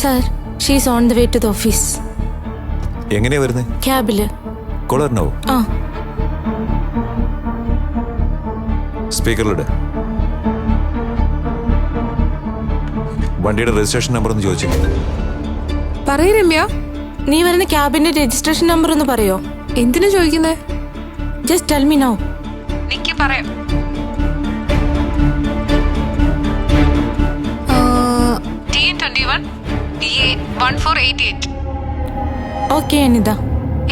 Sir, she is on the way to the office. എങ്ങനെയാ വരുന്നത്? ക്യാബില്. കോളറിനോ? ആ. സ്പീക്കറിലിട്. വണ്ടിയുടെ രജിസ്ട്രേഷൻ നമ്പർ ഒന്ന് ചോദിച്ചു. പറയൂ രമ്യ. നീ വരുന്ന ക്യാബിന്റെ രജിസ്ട്രേഷൻ നമ്പർ ഒന്ന് പറയോ? എന്തിനാ ചോദിക്കുന്നേ? Just tell me now. നിക്ക് പറയാം. TN21 DA 1488. ഓക്കെ അനിത.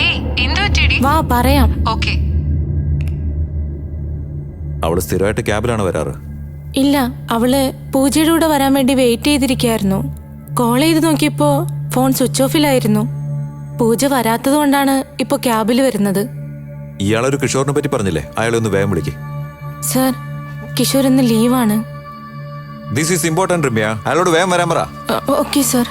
ഏയ് എന്തു പറ്റിയടി? വാ പറയാം. ഓക്കെ. അവള് സ്ഥിരമായിട്ട് ക്യാബിലാണ് വരാറ്? ഇല്ല, അവള് പൂജയുടെ കൂടെ വരാൻ വേണ്ടി വെയിറ്റ് ചെയ്തിരിക്കുകയായിരുന്നു. കോൾ ചെയ്ത് നോക്കിയപ്പോ ഫോൺ സ്വിച്ച് ഓഫിലായിരുന്നു. പൂജ വരാത്തത് കൊണ്ടാണ് ഇപ്പൊ ക്യാബിൽ വരുന്നത്. ഇയാളൊരു കിഷോറിനെ പറ്റി പറഞ്ഞില്ലേ? അയാളെ ഒന്ന് വേഗം വിളിക്ക്. സർ, കിഷോർ ഇന്ന് ലീവാണ്. This is important Ramya. അയാളോട് വേഗം വരാൻ പറ. Okay sir.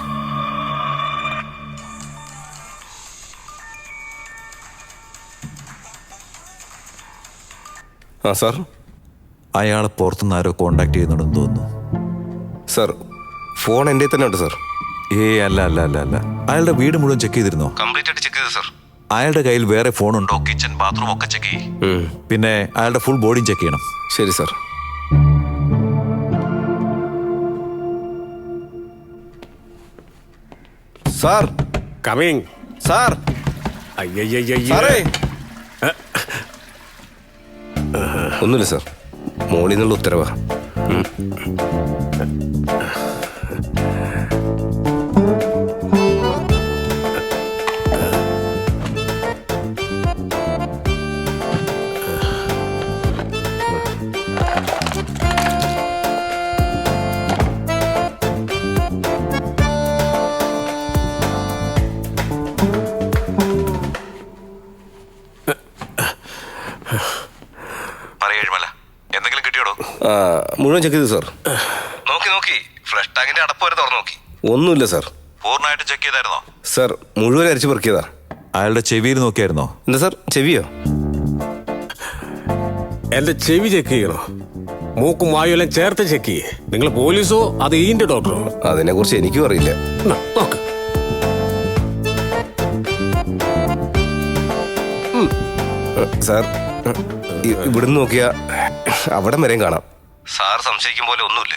ആ സാർ. അയാളെ പുറത്തുനിന്ന് ആരോ കോണ്ടാക്ട് ചെയ്യുന്നുണ്ടെന്ന് തോന്നുന്നു. സാർ, ഫോൺ എൻ്റെ തന്നെ ഉണ്ട് സാർ. അല്ല അല്ല അല്ല അല്ല അയാളുടെ വീട് മുഴുവൻ ചെക്ക് ചെയ്തിരുന്നോ? കംപ്ലീറ്റ് ആയിട്ട് ചെക്ക് ചെയ്തു സാർ. അയാളുടെ കയ്യിൽ വേറെ ഫോൺ ഉണ്ടോ? കിച്ചൺ, ബാത്റൂം ഒക്കെ ചെക്ക് ചെയ്യും. പിന്നെ അയാളുടെ ഫുൾ ബോഡിയും ചെക്ക് ചെയ്യണം. ശരി സാർ. Sir coming. സാർ. സാറേ. ഒന്നുമില്ല സാർ, മോളിൽ നിന്നുള്ള ഉത്തരവാ. എന്തെങ്കിലും കിട്ടിയോടോ? മുഴുവൻ ചെക്ക് ചെയ്തു സാർ. നോക്കി ഫ്ലഷ് ടാങ്കിന്റെ അടപ്പ് വരെ തുറന്നു നോക്കി. ഒന്നുമില്ല സാർ. പൂർണ്ണമായിട്ട് ചെക്ക് ചെയ്തായിരുന്നോ? സാർ, മുഴുവൻ അരിച്ചു പെറുക്കിയതാ. അയാളുടെ ചെവിയിൽ നോക്കിയായിരുന്നോ? എന്താ സാർ, ചെവിയോ? എന്റെ ചെവി ചെക്ക് ചെയ്യണോ? മൂക്കും വായും എല്ലാം ചേർത്ത് ചെക്ക് ചെയ്യേ. നിങ്ങൾ പോലീസോ അത് ഈന്റെ ഡോക്ടറോ? അതിനെ കുറിച്ച് എനിക്കും അറിയില്ല. നോക്ക്. സാർ, ഇവിടുന്ന് നോക്കിയാ അവിടം വരെയും കാണാം. സാർ സംശയിക്കും പോലെ ഒന്നുമില്ല.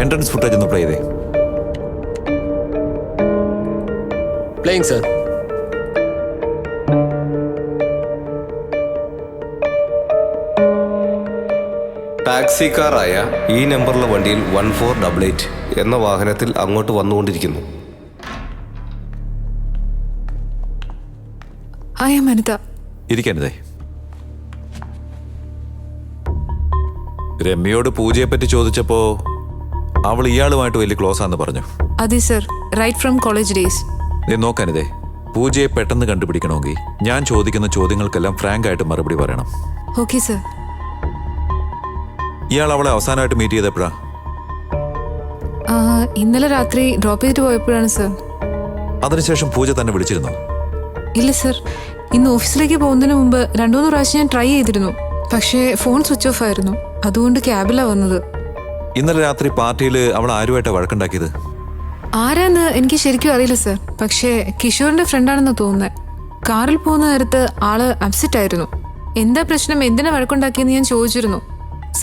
എൻട്രൻസ് ഫുട്ടേജ് ഒന്ന് പ്ലേ ചെയ്തേ. Playing sir. ടാക്സി കാറായ ഈ നമ്പറിലെ വണ്ടിയിൽ 1488 എന്ന വാഹനത്തിൽ അങ്ങോട്ട് വന്നുകൊണ്ടിരിക്കുന്നു. അനിത. ഇരിക്കരുതേ. രമ്യയോട് പൂജയെ പറ്റി ചോദിച്ചപ്പോ അവൾ ഇയാളുമായിട്ട് വലിയ ക്ലോസ് ആണെന്ന് പറഞ്ഞു. അതെ sir, right from college days. നീ നോക്കാനിതേ, പൂജയെ പെട്ടെന്ന് കണ്ടുപിടിക്കണമെങ്കിൽ ഞാൻ ചോദിക്കുന്ന ചോദ്യങ്ങൾക്കെല്ലാം ഫ്രാങ്ക് ആയിട്ട് മറുപടി പറയണം. Okay sir. ഇയാൾ അവളെ അവസാനമായിട്ട് മീറ്റ് ചെയ്തപ്പോഴാ? ഇന്നലെ രാത്രി ഡ്രോപ്പ് ചെയ്തിട്ട് പോയപ്പോഴാണ് സർ. അതിനുശേഷം പൂജ തന്നെ വിളിച്ചിരുന്നോ? ഇല്ല സർ, ഇന്ന് ഓഫീസിലേക്ക് പോകുന്നതിന് മുമ്പ് 2-3 പ്രാവശ്യം ഞാൻ ട്രൈ ചെയ്തിരുന്നു. പക്ഷേ ഫോൺ സ്വിച്ച് ഓഫ് ആയിരുന്നു. അതുകൊണ്ട് ക്യാബിലാണ് വന്നത്. ഇന്നലെ രാത്രി പാർട്ടിയിൽ അവൾ ആരുമായിട്ടാണ് വഴക്കുണ്ടാക്കിയത്? ആരാന്ന് എനിക്ക് ശരിക്കും അറിയില്ല സർ. പക്ഷേ കിഷോറിന്റെ ഫ്രണ്ടാണെന്ന് തോന്നുന്നത്. കാറിൽ പോകുന്ന നേരത്ത് ആള് അപ്സെറ്റ് ആയിരുന്നു. എന്താ പ്രശ്നം, എന്തിനാ വഴക്കുണ്ടാക്കിയെന്ന് ഞാൻ ചോദിച്ചിരുന്നു.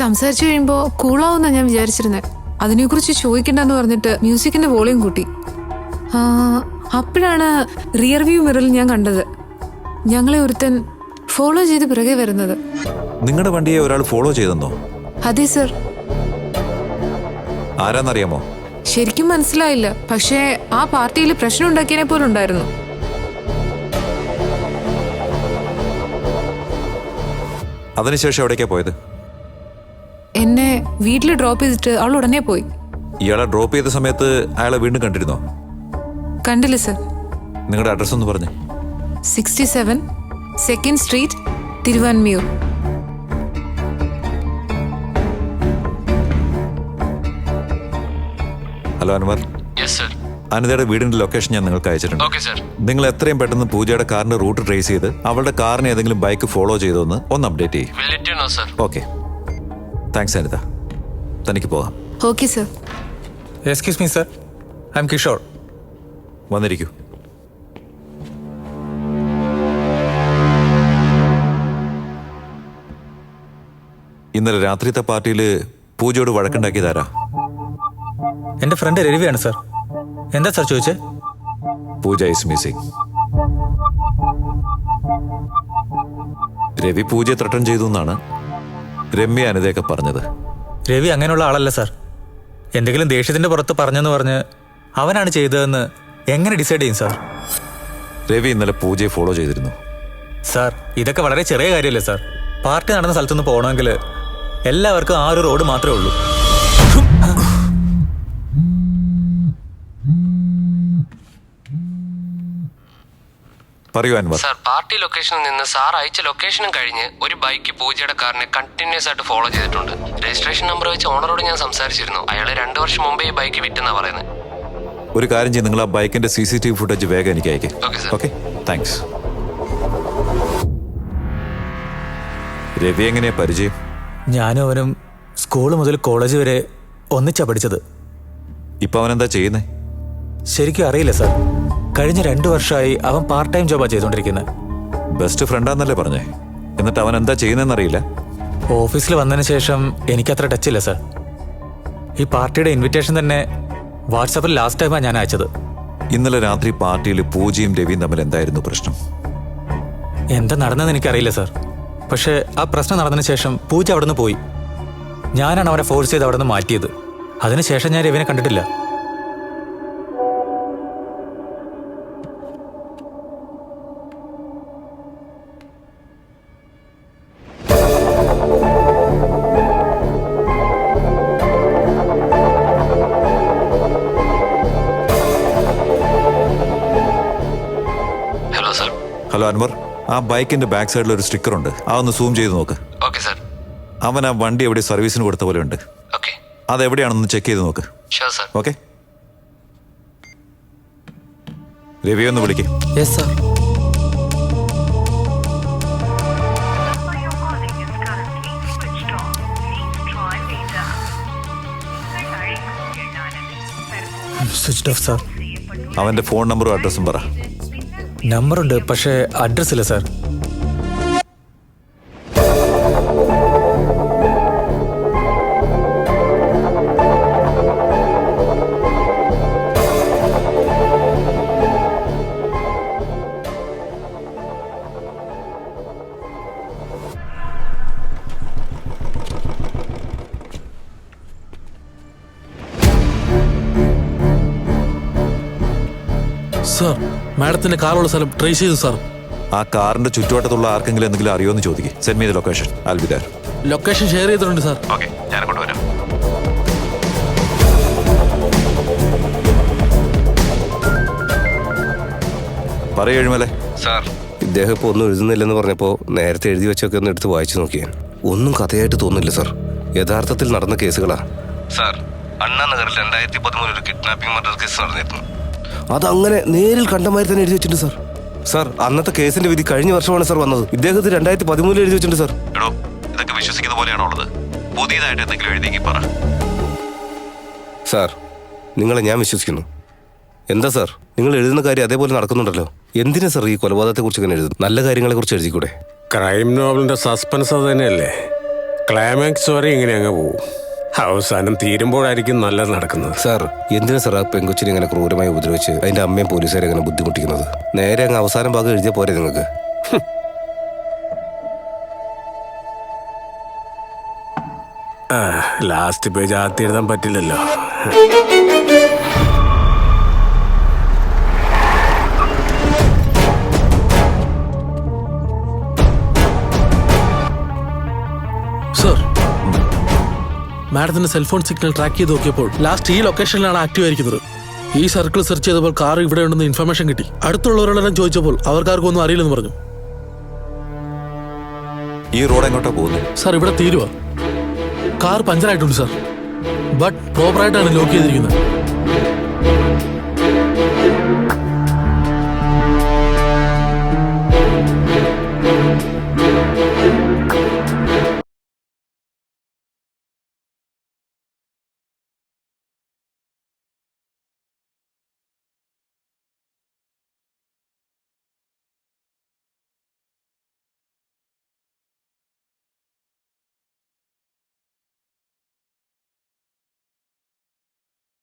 സംസാരിച്ചു കഴിയുമ്പോൾ കൂളാവുന്ന ഞാൻ വിചാരിച്ചിരുന്നത്. അതിനെക്കുറിച്ച് ചോദിക്കണ്ടെന്ന് പറഞ്ഞിട്ട് മ്യൂസിക്കിന്റെ വോളിയം കൂട്ടി. അപ്പോഴാണ് റിയർ വ്യൂ മിററിൽ ഞാൻ കണ്ടത് ഞങ്ങളെ ഒരുത്തൻ ഫോളോ ചെയ്ത് പിറകെ വരുന്നത്. നിങ്ങളുടെ വണ്ടിയെ ഒരാൾ ഫോളോ ചെയ്തെന്നോ? അതെ സർ. ആരാന്നറിയാമോ? ശരിക്കും മനസ്സിലായില്ല. പക്ഷേ ആ പാർട്ടിയിൽ പ്രശ്നം ഉണ്ടാക്കിയതിനെ പോലെ ഉണ്ടായിരുന്നു. അതിനുശേഷം എവിടേക്കാ പോയത്? എന്നെ വീട്ടിൽ ഡ്രോപ്പ് ചെയ്തിട്ട് അവൾ ഉടനെ പോയി. ഇയാളെ ഡ്രോപ്പ് ചെയ്ത സമയത്ത് അയാളെ വീണ്ടും കണ്ടിരുന്നോ? കണ്ടില്ല സർ. നിങ്ങളുടെ അഡ്രസ് ഒന്ന് പറഞ്ഞു. 67 2nd street, Thiruvanmiyur. Hello Anwar. Yes sir. അനിതയുടെ വീടിന്റെ ലൊക്കേഷൻ ഞാൻ നിങ്ങൾക്ക് അയച്ചിട്ടുണ്ട്. Okay sir. നിങ്ങൾ എത്രയും പെട്ടെന്ന് പൂജയുടെ കാറിന്റെ റൂട്ട് ട്രേസ് ചെയ്ത് അവളുടെ കാറിന് ഏതെങ്കിലും ബൈക്ക് ഫോളോ ചെയ്തോന്ന് ഒന്ന് അപ്ഡേറ്റ് ചെയ്യും. Will let you know sir. Okay, thanks Anitha. തനിക്ക് പോകാം. Okay sir. Excuse me sir, I am Kishore. വന്നിരിക്കൂ. ഇന്നലെ രാത്രിത്തെ പാർട്ടിയിൽ പൂജയോട് വഴക്കുണ്ടാക്കിയതാരാ? എൻ്റെ ഫ്രണ്ട് രവിയാണ് സർ. എന്താ സർ ചോദിച്ചേ? Pooja is missing. രവി പൂജയെ ത്രട്ടൺ ചെയ്തു എന്നാണ് രമ്യ അനിതയൊക്കെ പറഞ്ഞത്. രവി അങ്ങനെയുള്ള ആളല്ല സർ. എന്തെങ്കിലും ദേഷ്യത്തിൻ്റെ പുറത്ത് പറഞ്ഞെന്ന് പറഞ്ഞ് അവനാണ് ചെയ്തതെന്ന് എങ്ങനെ ഡിസൈഡ് ചെയ്യും സാർ? രവി ഇന്നലെ പൂജയെ ഫോളോ ചെയ്തിരുന്നു. സാർ, ഇതൊക്കെ വളരെ ചെറിയ കാര്യമല്ലേ സാർ? പാർട്ടി നടന്ന സ്ഥലത്തുനിന്ന് പോകണമെങ്കിൽ എല്ലാവർക്കും ആ ഒരു റോഡ് മാത്രമേ ഉള്ളൂ. പറയൂ അൻവർ. സാർ, പാർട്ടി ലൊക്കേഷനിൽ നിന്ന് സാർ അയച്ച ലൊക്കേഷനും കഴിഞ്ഞ് ഒരു ബൈക്ക് പൂജയുടെ കാറിനെ കണ്ടിന്യൂസ് ആയിട്ട് ഫോളോ ചെയ്തിട്ടുണ്ട്. രജിസ്ട്രേഷൻ നമ്പർ വെച്ച് ഓണറോട് ഞാൻ സംസാരിച്ചിരുന്നു. അയാൾ 2 വർഷം മുമ്പേ ഈ ബൈക്ക് വിറ്റെന്നാ പറയുന്നത്. ഒരു കാര്യം ചെയ്യും, നിങ്ങൾ ആ ബൈക്കിന്റെ CCTV ഫുട്ടേജ് വേഗം എനിക്ക് അയക്കേ. Okay, sir. Okay, thanks. Ravi എങ്ങനെയാ പരിചയം? ഞാനും അവനും സ്കൂൾ മുതൽ കോളേജ് വരെ ഒന്നിച്ചാ പഠിച്ചത്. ഇപ്പൊ അവനെന്താ ചെയ്യുന്നേ? ശരിക്കും അറിയില്ല സാർ. കഴിഞ്ഞ 2 വർഷമായി അവൻ പാർട്ട് ടൈം ജോബാ ചെയ്തുകൊണ്ടിരിക്കുന്നത്. ബെസ്റ്റ് ഫ്രണ്ടാന്നല്ലേ പറഞ്ഞേ? എന്നിട്ട് അവൻ എന്താ ചെയ്യുന്നതെന്നറിയില്ല. ഓഫീസിൽ വന്നതിന് ശേഷം എനിക്കത്ര ടച്ചില്ല സാർ. ഈ പാർട്ടിയുടെ ഇൻവിറ്റേഷൻ തന്നെ വാട്സാപ്പിൽ ലാസ്റ്റ് ടൈമാണ് ഞാൻ അയച്ചത്. ഇന്നലെ രാത്രി പാർട്ടിയിൽ പൂജയും രവിയും തമ്മിൽ എന്തായിരുന്നു പ്രശ്നം? എന്താ നടന്നതെന്ന് എനിക്കറിയില്ല സാർ. പക്ഷേ ആ പ്രശ്നം നടന്നതിന് ശേഷം പൂജ അവിടെ നിന്ന് പോയി. ഞാനാണ് അവനെ ഫോഴ്സ് ചെയ്ത് അവിടെ നിന്ന് മാറ്റിയത്. അതിനുശേഷം ഞാൻ രവിനെ കണ്ടിട്ടില്ല. Hello sir. ഹലോ അൻവർ, ആ ബൈക്കിന്റെ ബാക്ക് സൈഡിൽ ഒരു സ്റ്റിക്കർ ഉണ്ട്. അതൊന്ന് സൂം ചെയ്ത് നോക്ക്. Okay sir. അവൻ ആ വണ്ടി എവിടെ സർവീസിന് കൊടുത്ത പോലെ ഉണ്ട്. ഓക്കെ. അതെവിടെയാണെന്ന് ചെക്ക് ചെയ്ത് നോക്ക്. Sure sir. ഓക്കെ, രവി ഒന്ന് വിളിക്കേ. Yes sir. Switch off sir. അവന്റെ ഫോൺ നമ്പറും അഡ്രസ്സും പറ. നമ്പറുണ്ട്, പക്ഷേ അഡ്രസ് ഇല്ല സാർ. സാർ, മാഡത്തിന്റെ കാറുള്ള സ്ഥലം ട്രേസ് ചെയ്തു സാർ. ആ കാറിന്റെ ചുറ്റുവട്ടത്തുള്ള ആർക്കെങ്കിലും എന്തെങ്കിലും അറിയോന്ന് ചോദിക്കും. Send me the location. I will be there. Location share ചെയ്തിട്ടുണ്ട് സാർ. ഓക്കെ, ഞാൻ കൊണ്ടുവരാം. പറയൂ എഴുമലേ. സാർ, ഇദ്ദേഹം ഇപ്പോൾ ഒന്നും എഴുതുന്നില്ലെന്ന് പറഞ്ഞപ്പോൾ നേരത്തെ എഴുതി വെച്ചൊക്കെ ഒന്ന് എടുത്ത് വായിച്ചു നോക്കിയാൽ ഒന്നും കഥയായിട്ട് തോന്നില്ല സാർ. യഥാർത്ഥത്തിൽ നടന്ന കേസുകളാ സാർ. അണ്ണാനഗറിൽ 2013 ഒരു കിഡ്നാപ്പിംഗ് മർഡർ കേസ് നടന്നിരുന്നു. അതങ്ങനെ നേരിൽ കണ്ടമാതിരി തന്നെ എഴുതി വെച്ചിട്ടുണ്ട് സാർ. സാർ, അന്നത്തെ കേസിന്റെ വിധി കഴിഞ്ഞ വർഷമാണ് സാർ വന്നത്. ഇദ്ദേഹത്തിന് 2013 എഴുതി വെച്ചിട്ടുണ്ട് സാർ. എടോ, ഇതൊക്കെ വിശ്വസിക്കുന്ന പോലെയാണോ ഉള്ളത്? പുതിയതായിട്ട് എന്തെങ്കിലും എഴുതിയെങ്കിൽ പറ. സാർ, നിങ്ങളെ ഞാൻ വിശ്വസിക്കുന്നു. എന്താ സാർ, നിങ്ങൾ എഴുതുന്ന കാര്യം അതേപോലെ നടക്കുന്നുണ്ടല്ലോ. എന്തിനാ സാർ ഈ കൊലപാതകത്തെക്കുറിച്ച് ഇങ്ങനെ എഴുതും? നല്ല കാര്യങ്ങളെക്കുറിച്ച് എഴുതിക്കൂടെ? ക്രൈം നോവലിന്റെ സസ്പെൻസ് അത് തന്നെയല്ലേ. ക്ലൈമാക്സ് വരെ ഇങ്ങനെ അങ്ങ് പോവും. അവസാനം തീരുമ്പോഴായിരിക്കും നല്ലത് നടക്കുന്നത്. സാർ, എന്തിനാ സാർ ആ പെങ്കൊച്ചിനെ ഇങ്ങനെ ക്രൂരമായി ഉപദ്രവിച്ച് അതിന്റെ അമ്മയും പോലീസുകാരെ ഇങ്ങനെ ബുദ്ധിമുട്ടിക്കുന്നത്? നേരെ അങ്ങ് അവസാനം ഭാഗം എഴുതിയ പോരെ നിങ്ങൾക്ക്? ലാസ്റ്റ് പേജ് ആദ്യം എഴുതാൻ പറ്റില്ലല്ലോ. സാർ, മാഡത്തിന്റെ സെൽഫോൺ സിഗ്നൽ ട്രാക്ക് ചെയ്ത് നോക്കിയപ്പോൾ ലാസ്റ്റ് ഈ ലൊക്കേഷനിലാണ് ആക്റ്റീവ് ആയിരിക്കുന്നത്. ഈ സർക്കിൾ സെർച്ച് ചെയ്തപ്പോൾ കാർ ഇവിടെ ഉണ്ടെന്ന് ഇൻഫർമേഷൻ കിട്ടി. അടുത്തുള്ളവരോടെല്ലാം ചോദിച്ചപ്പോൾ അവർക്കാർക്കും ഒന്നും അറിയില്ലെന്ന് പറഞ്ഞു. ഈ റോഡ് എങ്ങോട്ടാ പോകുന്നത്? സാർ, ഇവിടെ തീരുവ. കാർ പഞ്ചറായിട്ടുണ്ട് സാർ, ബട്ട് പ്രോപ്പറായിട്ടാണ് ലോക്ക് ചെയ്തിരിക്കുന്നത്.